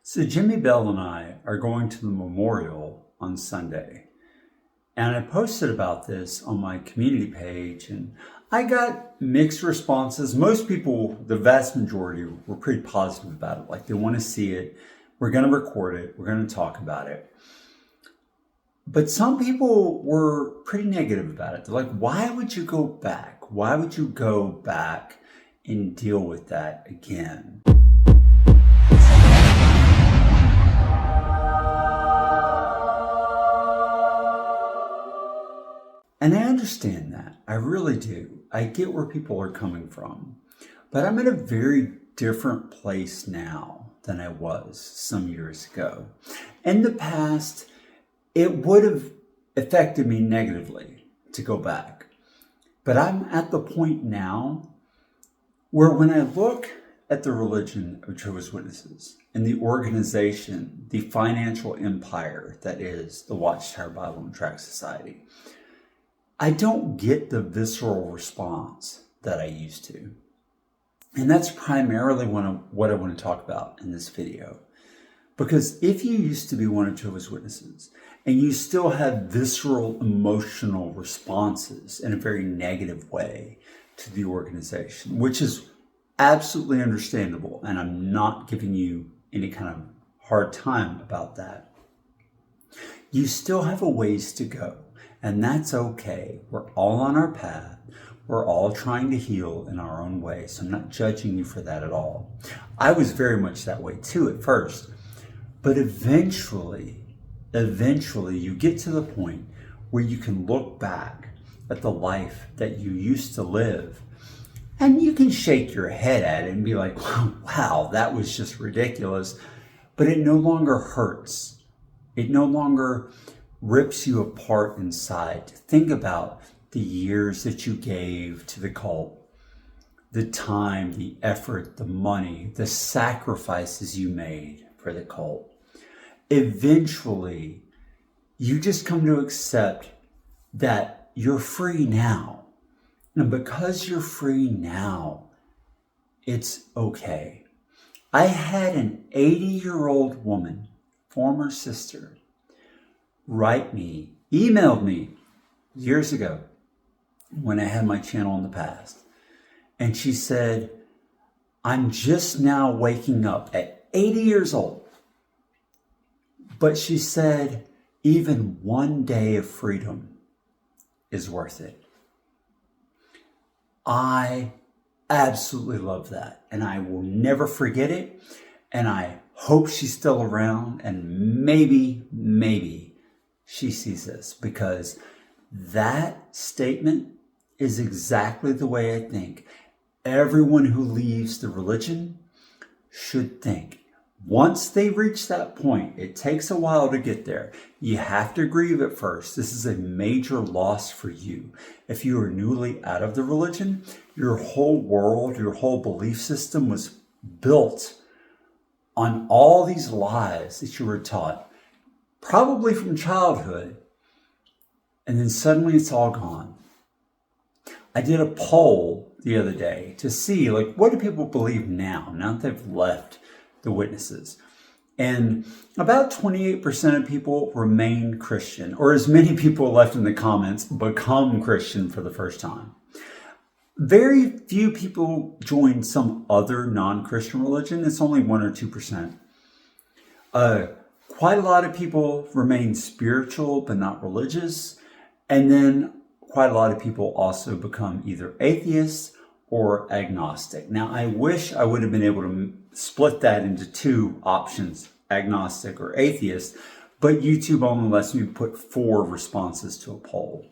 So Jimmy Bell and I are going to the memorial on Sunday. And I posted about this on my community page and I got mixed responses. Most people, the vast majority, were pretty positive about it. Like they want to see it. We're going to record it. We're going to talk about it. But some people were pretty negative about it. They're like, why would you go back? Why would you go back and deal with that again? And I understand that. I really do. I get where people are coming from. But I'm in a very different place now than I was some years ago. In the past, it would have affected me negatively to go back. But I'm at the point now where when I look at the religion of Jehovah's Witnesses and the organization, the financial empire that is the Watchtower Bible and Tract Society, I don't get the visceral response that I used to. And that's primarily what I want to talk about in this video. Because if you used to be one of Jehovah's Witnesses and you still have visceral emotional responses in a very negative way to the organization, which is absolutely understandable, and I'm not giving you any kind of hard time about that, you still have a ways to go. And that's okay. We're all on our path. We're all trying to heal in our own way. So I'm not judging you for that at all. I was very much that way too at first. But eventually you get to the point where you can look back at the life that you used to live and you can shake your head at it and be like, wow, that was just ridiculous. But it no longer hurts. It no longer rips you apart inside. Think about the years that you gave to the cult, the time, the effort, the money, the sacrifices you made for the cult. Eventually, you just come to accept that you're free now. And because you're free now, it's okay. I had an 80-year-old woman, former sister, emailed me years ago when I had my channel in the past. And she said, I'm just now waking up at 80 years old. But she said, even one day of freedom is worth it. I absolutely love that. And I will never forget it. And I hope she's still around. And maybe she sees this, because that statement is exactly the way I think everyone who leaves the religion should think. Once they reach that point, it takes a while to get there. You have to grieve at first. This is a major loss for you. If you are newly out of the religion, your whole world, your whole belief system was built on all these lies that you were taught, probably from childhood, and then suddenly it's all gone. I did a poll the other day to see, what do people believe now that they've left the Witnesses? And about 28% of people remain Christian, or as many people left in the comments, become Christian for the first time. Very few people join some other non-Christian religion. It's only 1 or 2%. Quite a lot of people remain spiritual but not religious. And then quite a lot of people also become either atheists or agnostic. Now, I wish I would have been able to split that into two options, agnostic or atheist, but YouTube only lets me put 4 responses to a poll.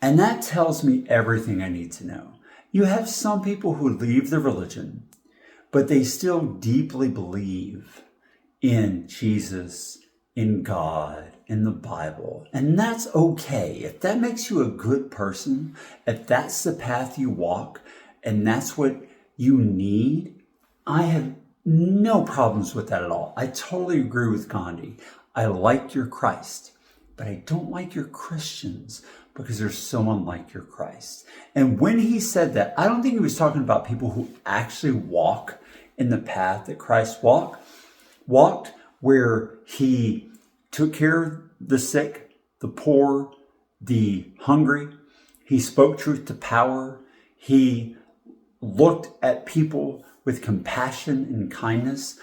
And that tells me everything I need to know. You have some people who leave the religion, but they still deeply believe in Jesus, in God, in the Bible. And that's okay. If that makes you a good person, if that's the path you walk, and that's what you need, I have no problems with that at all. I totally agree with Gandhi. I like your Christ, but I don't like your Christians because they're so unlike your Christ. And when he said that, I don't think he was talking about people who actually walk in the path that Christ walked. walked where he took care of the sick, the poor, the hungry. He spoke truth to power. He looked at people with compassion and kindness.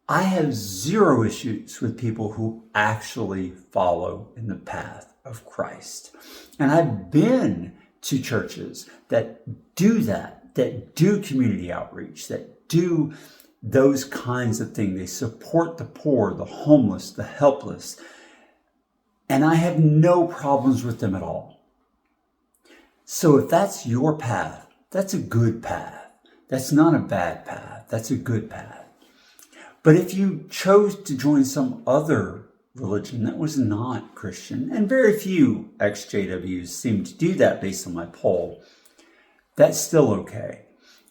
I have zero issues with people who actually follow in the path of Christ. And I've been to churches that do that do community outreach, that do those kinds of things. They support the poor, the homeless, the helpless. And I have no problems with them at all. So if that's your path, that's a good path. That's not a bad path. That's a good path. But if you chose to join some other religion that was not Christian, and very few EXJWs seem to do that based on my poll, that's still okay.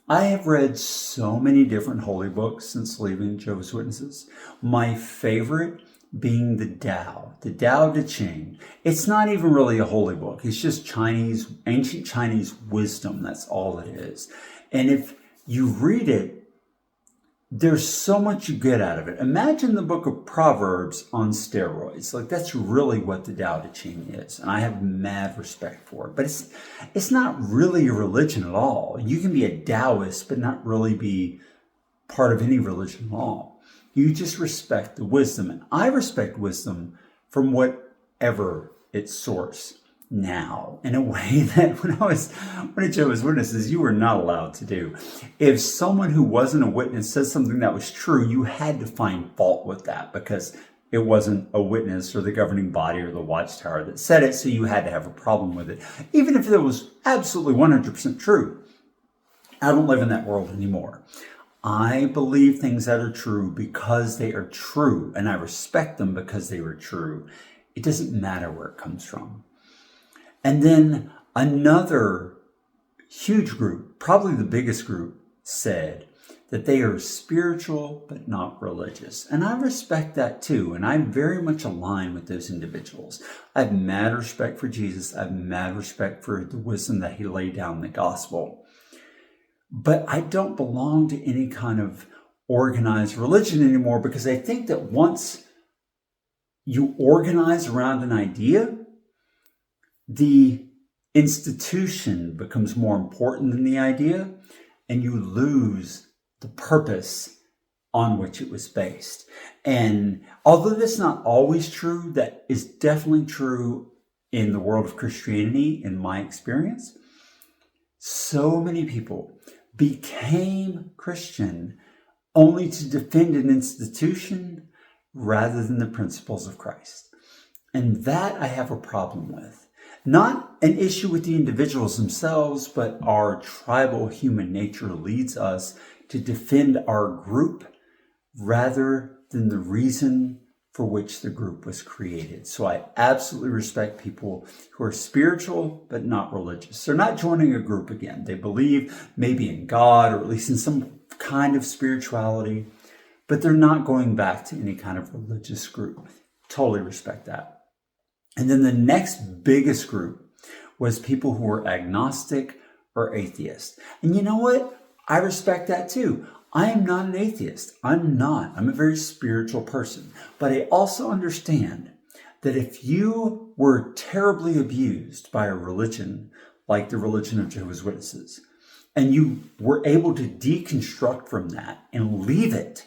I have read so many different holy books since leaving Jehovah's Witnesses. My favorite being the Tao Te Ching. It's not even really a holy book. It's just ancient Chinese wisdom. That's all it is. And if you read it, there's so much you get out of it. Imagine the book of Proverbs on steroids. Like, that's really what the Tao Te Ching is. And I have mad respect for it. But it's not really a religion at all. You can be a Taoist, but not really be part of any religion at all. You just respect the wisdom. And I respect wisdom from whatever its source now, in a way that when I was one of Jehovah's Witnesses, you were not allowed to do. If someone who wasn't a witness said something that was true, you had to find fault with that because it wasn't a witness or the governing body or the watchtower that said it, so you had to have a problem with it. Even if it was absolutely 100% true. I don't live in that world anymore. I believe things that are true because they are true, and I respect them because they were true. It doesn't matter where it comes from. And then another huge group, probably the biggest group, said that they are spiritual but not religious. And I respect that too. And I very much align with those individuals. I have mad respect for Jesus. I have mad respect for the wisdom that he laid down in the gospel. But I don't belong to any kind of organized religion anymore because I think that once you organize around an idea, the institution becomes more important than the idea, and you lose the purpose on which it was based. And although that's not always true, that is definitely true in the world of Christianity, in my experience. So many people became Christian only to defend an institution rather than the principles of Christ. And that I have a problem with. Not an issue with the individuals themselves, but our tribal human nature leads us to defend our group rather than the reason for which the group was created. So I absolutely respect people who are spiritual but not religious. They're not joining a group again. They believe maybe in God or at least in some kind of spirituality, but they're not going back to any kind of religious group. Totally respect that. And then the next biggest group was people who were agnostic or atheist. And you know what? I respect that too. I am not an atheist. I'm not. I'm a very spiritual person. But I also understand that if you were terribly abused by a religion like the religion of Jehovah's Witnesses, and you were able to deconstruct from that and leave it,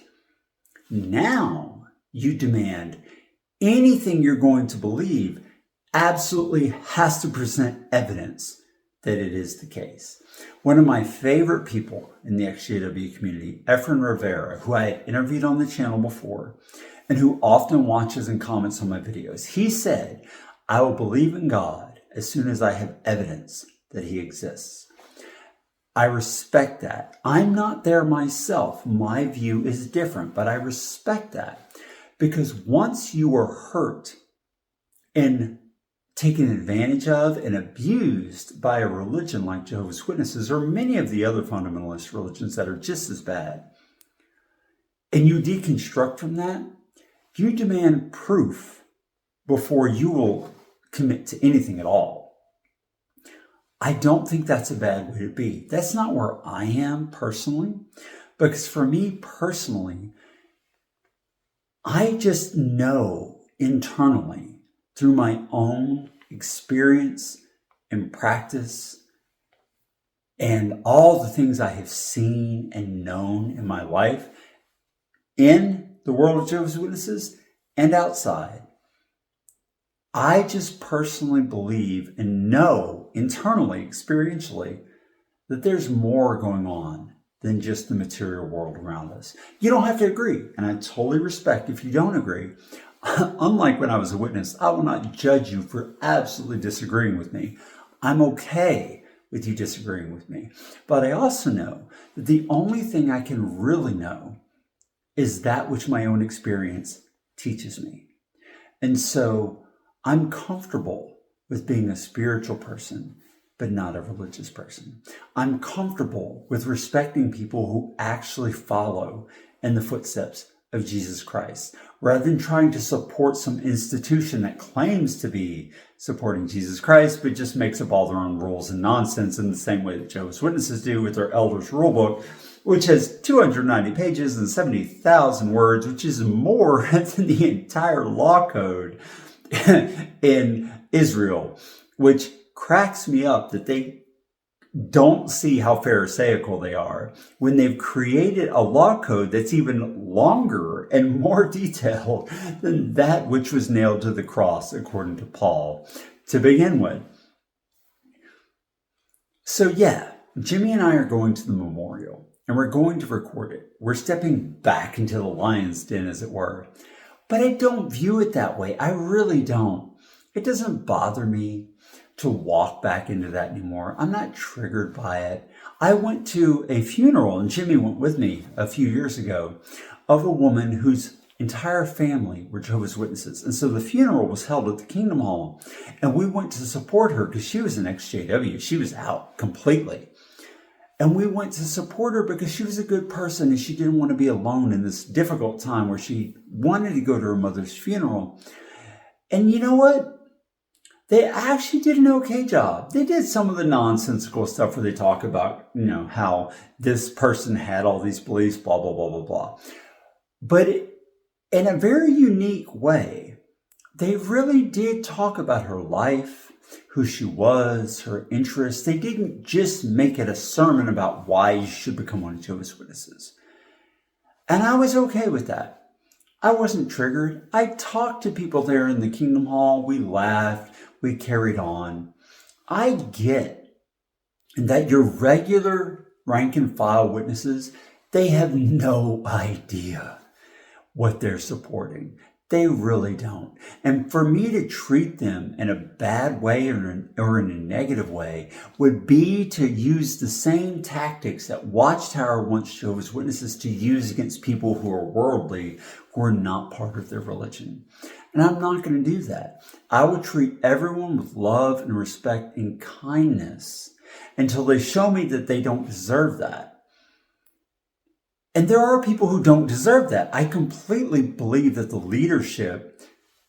now you demand anything you're going to believe absolutely has to present evidence that it is the case. One of my favorite people in the EXJW community, Efren Rivera, who I interviewed on the channel before, and who often watches and comments on my videos, he said, "I will believe in God as soon as I have evidence that he exists." I respect that. I'm not there myself. My view is different, but I respect that. Because once you are hurt and taken advantage of and abused by a religion like Jehovah's Witnesses or many of the other fundamentalist religions that are just as bad, and you deconstruct from that, you demand proof before you will commit to anything at all. I don't think that's a bad way to be. That's not where I am personally, because for me personally, I just know internally through my own experience and practice and all the things I have seen and known in my life, in the world of Jehovah's Witnesses and outside, I just personally believe and know internally, experientially, that there's more going on than just the material world around us. You don't have to agree, and I totally respect if you don't agree. Unlike when I was a witness, I will not judge you for absolutely disagreeing with me. I'm okay with you disagreeing with me. But I also know that the only thing I can really know is that which my own experience teaches me. And so I'm comfortable with being a spiritual person, but not a religious person. I'm comfortable with respecting people who actually follow in the footsteps of Jesus Christ, rather than trying to support some institution that claims to be supporting Jesus Christ, but just makes up all their own rules and nonsense in the same way that Jehovah's Witnesses do with their Elders Rulebook, which has 290 pages and 70,000 words, which is more than the entire law code in Israel, which cracks me up that they don't see how pharisaical they are when they've created a law code that's even longer and more detailed than that which was nailed to the cross, according to Paul, to begin with. So yeah, Jimmy and I are going to the memorial, and we're going to record it. We're stepping back into the lion's den, as it were. But I don't view it that way. I really don't. It doesn't bother me to walk back into that anymore. I'm not triggered by it. I went to a funeral, and Jimmy went with me a few years ago, of a woman whose entire family were Jehovah's Witnesses. And so the funeral was held at the Kingdom Hall, and we went to support her because she was an EXJW. She was out completely. And we went to support her because she was a good person and she didn't want to be alone in this difficult time where she wanted to go to her mother's funeral. And you know what? They actually did an okay job. They did some of the nonsensical stuff where they talk about, how this person had all these beliefs, blah, blah, blah, blah, blah. But in a very unique way, they really did talk about her life, who she was, her interests. They didn't just make it a sermon about why you should become one of Jehovah's Witnesses. And I was okay with that. I wasn't triggered. I talked to people there in the Kingdom Hall. We laughed. We carried on. I get that your regular rank and file witnesses, they have no idea what they're supporting. They really don't. And for me to treat them in a bad way or in a negative way would be to use the same tactics that Watchtower wants Jehovah's Witnesses to use against people who are worldly, who are not part of their religion. And I'm not going to do that. I will treat everyone with love and respect and kindness until they show me that they don't deserve that. And there are people who don't deserve that. I completely believe that the leadership,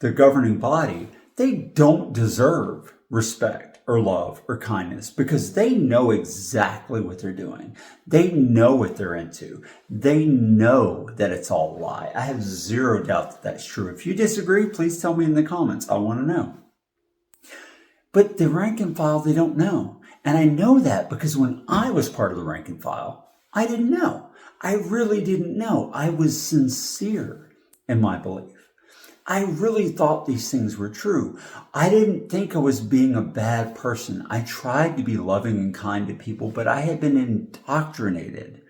the governing body, they don't deserve respect or love or kindness because they know exactly what they're doing. They know what they're into. They know that it's all a lie. I have zero doubt that that's true. If you disagree, please tell me in the comments. I want to know. But the rank and file, they don't know. And I know that because when I was part of the rank and file, I didn't know. I really didn't know. I was sincere in my belief. I really thought these things were true. I didn't think I was being a bad person. I tried to be loving and kind to people, but I had been indoctrinated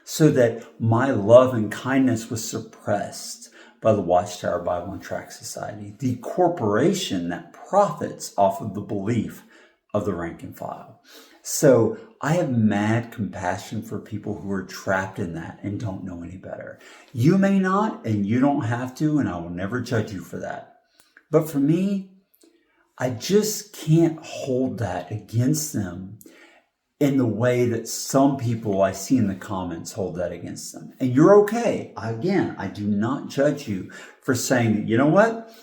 so that my love and kindness was suppressed by the Watchtower Bible and Tract Society, the corporation that profits off of the belief of the rank and file. So I have mad compassion for people who are trapped in that and don't know any better. You may not, and you don't have to, and I will never judge you for that. But for me, I just can't hold that against them in the way that some people I see in the comments hold that against them. And you're okay. Again, I do not judge you for saying that, you know what?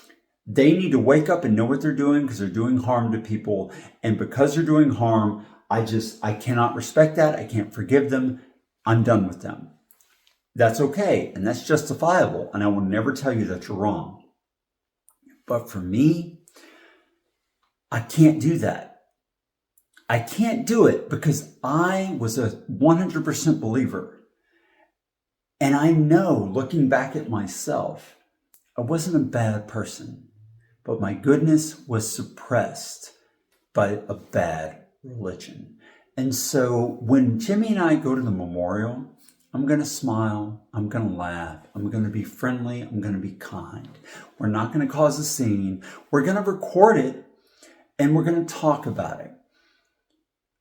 They need to wake up and know what they're doing because they're doing harm to people. And because they're doing harm, I cannot respect that. I can't forgive them. I'm done with them. That's okay, and that's justifiable, and I will never tell you that you're wrong. But for me, I can't do that. I can't do it because I was a 100% believer. And I know, looking back at myself, I wasn't a bad person, but my goodness was suppressed by a bad religion. And so when Jimmy and I go to the memorial, I'm going to smile, I'm going to laugh, I'm going to be friendly, I'm going to be kind. We're not going to cause a scene. We're going to record it and we're going to talk about it.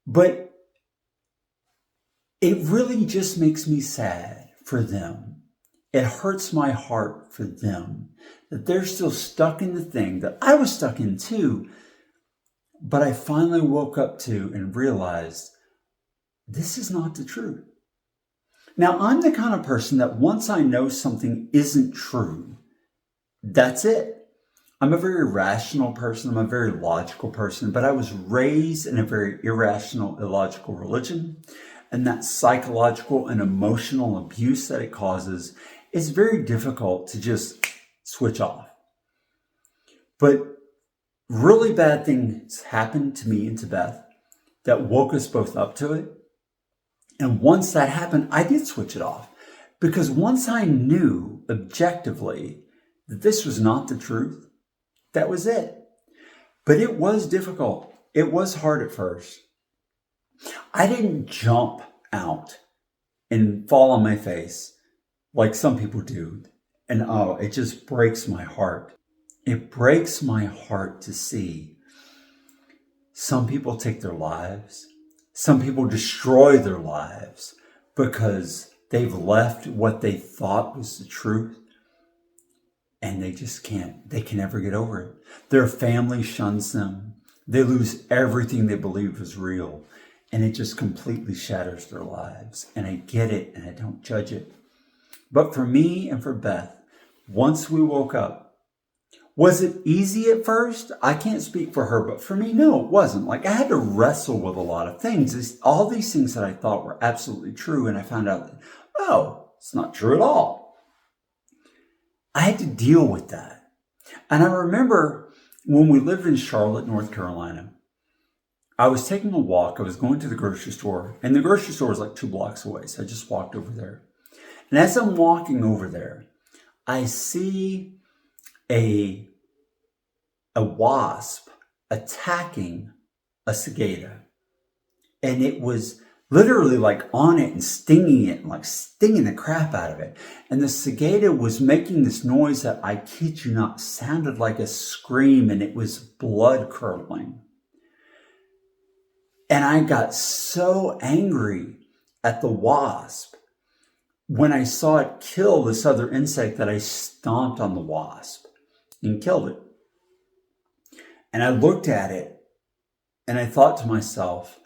But it really just makes me sad for them. It hurts my heart for them that they're still stuck in the thing that I was stuck in too. But I finally woke up to and realized this is not the truth. Now, I'm the kind of person that once I know something isn't true, that's it. I'm a very rational person. I'm a very logical person, but I was raised in a very irrational, illogical religion. And that psychological and emotional abuse that it causes is very difficult to just switch off. But really bad things happened to me and to Beth that woke us both up to it. And once that happened, I did switch it off. Because once I knew objectively that this was not the truth, that was it. But it was difficult. It was hard at first. I didn't jump out and fall on my face like some people do. And it just breaks my heart. It breaks my heart to see some people take their lives. Some people destroy their lives because they've left what they thought was the truth. And they just can't, they can never get over it. Their family shuns them. They lose everything they believed was real. And it just completely shatters their lives. And I get it and I don't judge it. But for me and for Beth, once we woke up, was it easy at first? I can't speak for her, but for me, no, it wasn't. Like I had to wrestle with a lot of things. All these things that I thought were absolutely true. And I found out that, it's not true at all. I had to deal with that. And I remember when we lived in Charlotte, North Carolina, I was taking a walk. I was going to the grocery store, and the grocery store was like 2 blocks away. So I just walked over there. And as I'm walking over there, I see a wasp attacking a cicada. And it was literally like on it and stinging it and like stinging the crap out of it. And the cicada was making this noise that, I kid you not, sounded like a scream, and it was blood curdling. And I got so angry at the wasp when I saw it kill this other insect that I stomped on the wasp and killed it. And I looked at it and I thought to myself,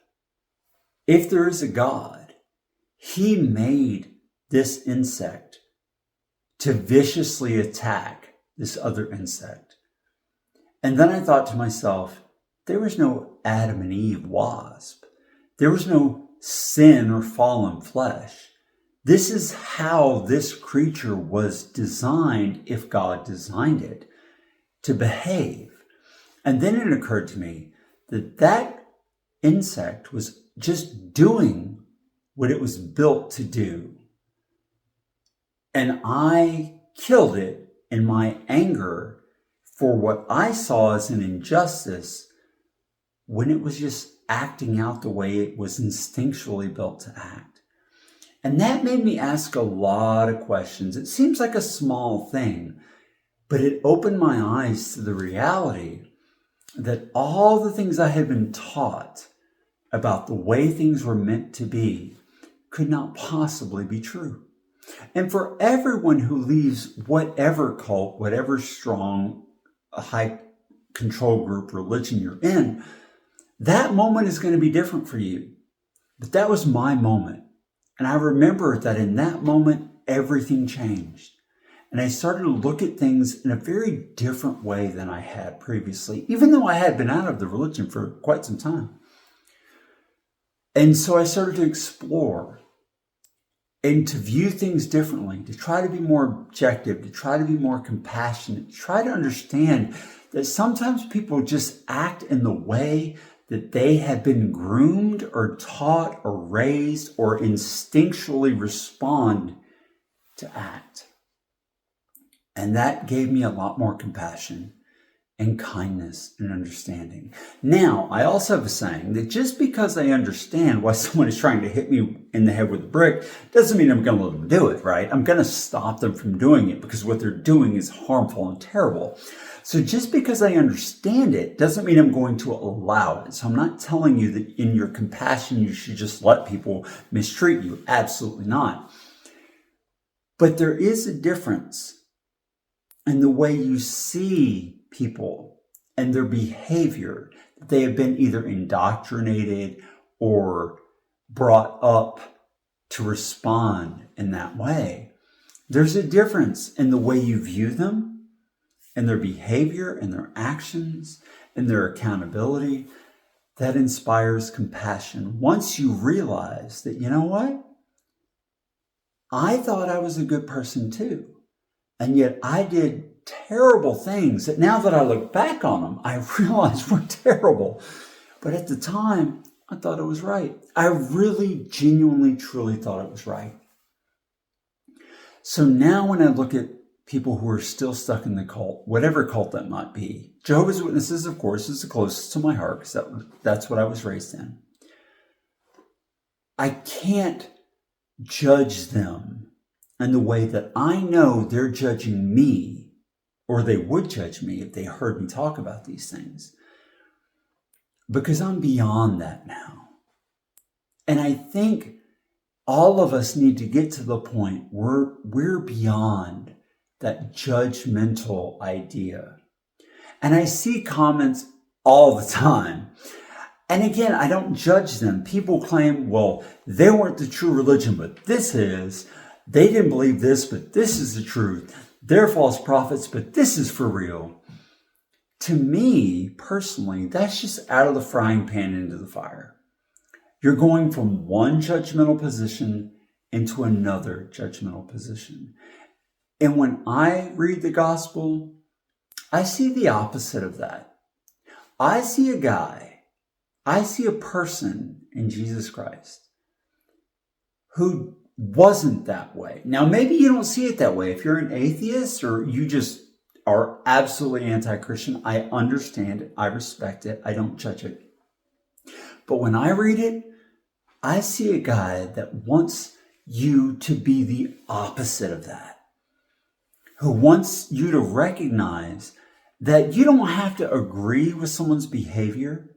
if there is a God, he made this insect to viciously attack this other insect. And then I thought to myself, there was no Adam and Eve wasp. There was no sin or fallen flesh. This is how this creature was designed, if God designed it, to behave. And then it occurred to me that that insect was just doing what it was built to do. And I killed it in my anger for what I saw as an injustice when it was just acting out the way it was instinctually built to act. And that made me ask a lot of questions. It seems like a small thing, but it opened my eyes to the reality that all the things I had been taught about the way things were meant to be could not possibly be true. And for everyone who leaves whatever cult, whatever strong, high control group, religion you're in, that moment is going to be different for you. But that was my moment. And I remember that in that moment, everything changed. And I started to look at things in a very different way than I had previously, even though I had been out of the religion for quite some time. And so I started to explore and to view things differently, to try to be more objective, to try to be more compassionate, to try to understand that sometimes people just act in the way that they have been groomed or taught or raised or instinctually respond to act. And that gave me a lot more compassion and kindness and understanding. Now, I also have a saying that just because I understand why someone is trying to hit me in the head with a brick doesn't mean I'm going to let them do it, right? I'm going to stop them from doing it because what they're doing is harmful and terrible. So just because I understand it doesn't mean I'm going to allow it. So I'm not telling you that in your compassion you should just let people mistreat you. Absolutely not. But there is a difference in the way you see people and their behavior. They have been either indoctrinated or brought up to respond in that way. There's a difference in the way you view them and their behavior and their actions and their accountability that inspires compassion. Once you realize that, you know what? I thought I was a good person too. And yet I did terrible things that now that I look back on them, I realize were terrible. But at the time, I thought it was right. I really, genuinely, truly thought it was right. So now when I look at people who are still stuck in the cult, whatever cult that might be, Jehovah's Witnesses, of course, is the closest to my heart because that's what I was raised in. I can't judge them in the way that I know they're judging me, or they would judge me if they heard me talk about these things, because I'm beyond that now. And I think all of us need to get to the point where we're beyond that judgmental idea. And I see comments all the time. And again, I don't judge them. People claim, well, they weren't the true religion, but this is. They didn't believe this, but this is the truth. They're false prophets, but this is for real. To me, personally, that's just out of the frying pan into the fire. You're going from one judgmental position into another judgmental position. And when I read the gospel, I see the opposite of that. I see a person in Jesus Christ who wasn't that way. Now, maybe you don't see it that way. If you're an atheist or you just are absolutely anti-Christian, I understand it. I respect it. I don't judge it. But when I read it, I see a guy that wants you to be the opposite of that, who wants you to recognize that you don't have to agree with someone's behavior,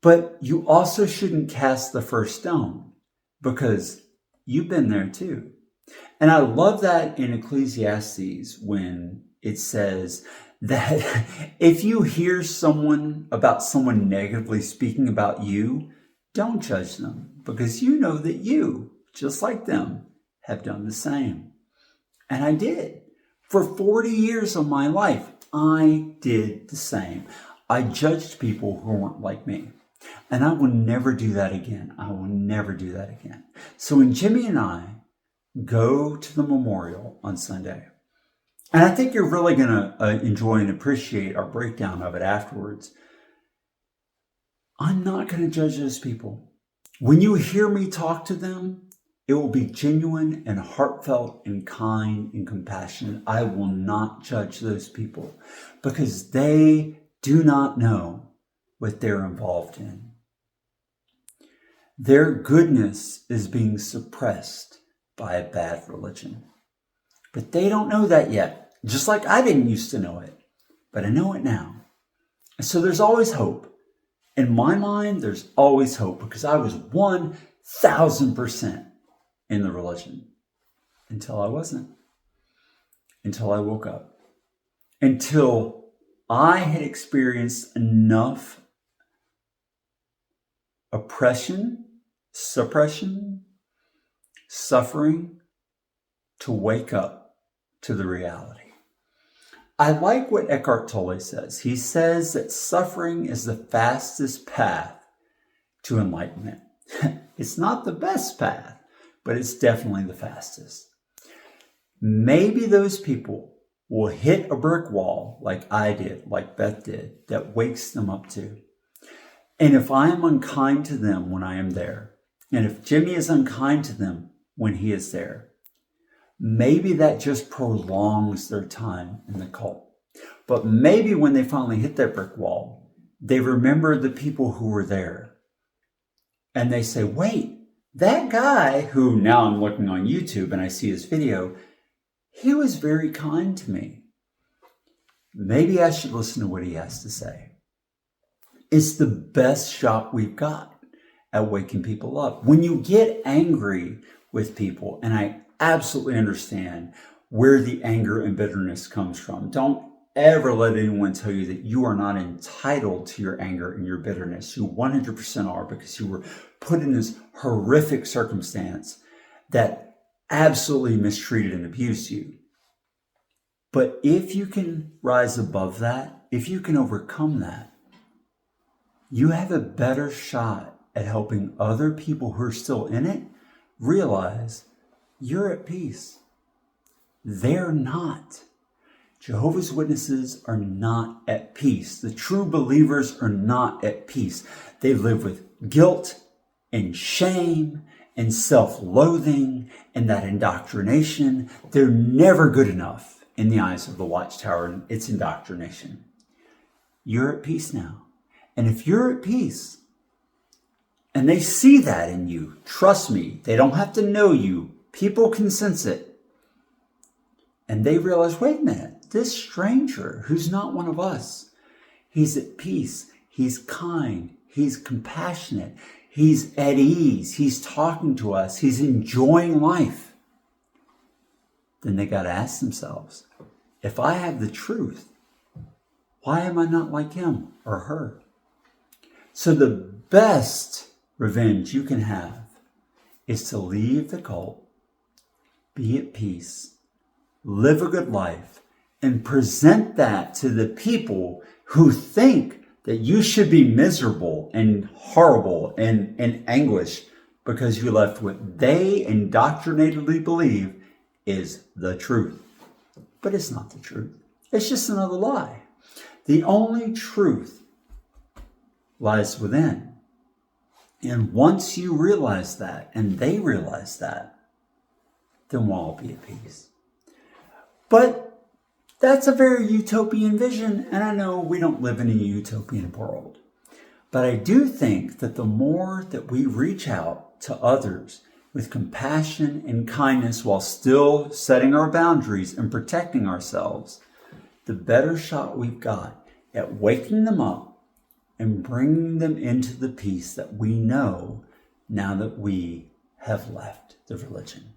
but you also shouldn't cast the first stone because you've been there too. And I love that in Ecclesiastes when it says that if you hear about someone negatively speaking about you, don't judge them because you know that you, just like them, have done the same. And I did. For 40 years of my life, I did the same. I judged people who weren't like me. And I will never do that again. I will never do that again. So when Jimmy and I go to the memorial on Sunday, and I think you're really going to enjoy and appreciate our breakdown of it afterwards, I'm not going to judge those people. When you hear me talk to them, it will be genuine and heartfelt and kind and compassionate. I will not judge those people because they do not know what they're involved in. Their goodness is being suppressed by a bad religion. But they don't know that yet, just like I didn't used to know it, but I know it now. And so there's always hope. In my mind, there's always hope because I was 1,000% in the religion until I wasn't, until I woke up, until I had experienced enough oppression, suppression, suffering to wake up to the reality. I like what Eckhart Tolle says. He says that suffering is the fastest path to enlightenment. It's not the best path, but it's definitely the fastest. Maybe those people will hit a brick wall like I did, like Beth did, that wakes them up too. And if I am unkind to them when I am there, and if Jimmy is unkind to them when he is there, maybe that just prolongs their time in the cult. But maybe when they finally hit that brick wall, they remember the people who were there. And they say, wait, that guy who now I'm looking on YouTube and I see his video, he was very kind to me. Maybe I should listen to what he has to say. It's the best shot we've got at waking people up. When you get angry with people, and I absolutely understand where the anger and bitterness comes from. Don't ever let anyone tell you that you are not entitled to your anger and your bitterness. You 100% are, because you were put in this horrific circumstance that absolutely mistreated and abused you. But if you can rise above that, if you can overcome that, you have a better shot at helping other people who are still in it realize you're at peace. They're not. Jehovah's Witnesses are not at peace. The true believers are not at peace. They live with guilt and shame and self-loathing and that indoctrination. They're never good enough in the eyes of the Watchtower and its indoctrination. You're at peace now. And if you're at peace, and they see that in you, trust me, they don't have to know you. People can sense it. And they realize, wait a minute, this stranger who's not one of us, he's at peace, he's kind, he's compassionate, he's at ease, he's talking to us, he's enjoying life. Then they got to ask themselves, if I have the truth, why am I not like him or her? So the best revenge you can have is to leave the cult, be at peace, live a good life, and present that to the people who think that you should be miserable and horrible and in anguish because you left what they indoctrinatedly believe is the truth. But it's not the truth. It's just another lie. The only truth lies within. And once you realize that, and they realize that, then we'll all be at peace. But that's a very utopian vision, and I know we don't live in a utopian world. But I do think that the more that we reach out to others with compassion and kindness while still setting our boundaries and protecting ourselves, the better shot we've got at waking them up and bringing them into the peace that we know now that we have left the religion.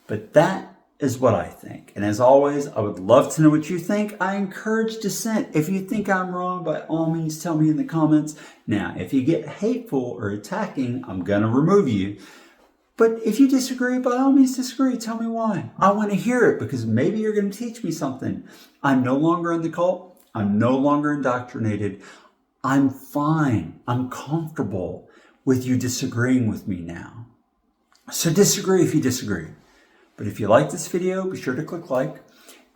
But that is what I think. And as always, I would love to know what you think. I encourage dissent. If you think I'm wrong, by all means, tell me in the comments. Now, if you get hateful or attacking, I'm going to remove you. But if you disagree, by all means disagree. Tell me why. I want to hear it, because maybe you're going to teach me something. I'm no longer in the cult. I'm no longer indoctrinated. I'm fine. I'm comfortable with you disagreeing with me now. So disagree if you disagree. But if you like this video, be sure to click like.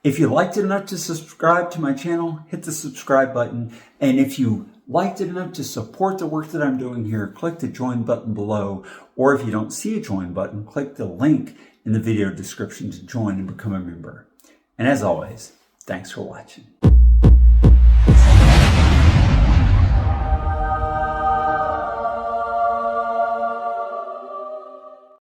If you liked it enough to subscribe to my channel, hit the subscribe button. And if you liked it enough to support the work that I'm doing here, click the join button below. Or if you don't see a join button, click the link in the video description to join and become a member. And as always, thanks for watching.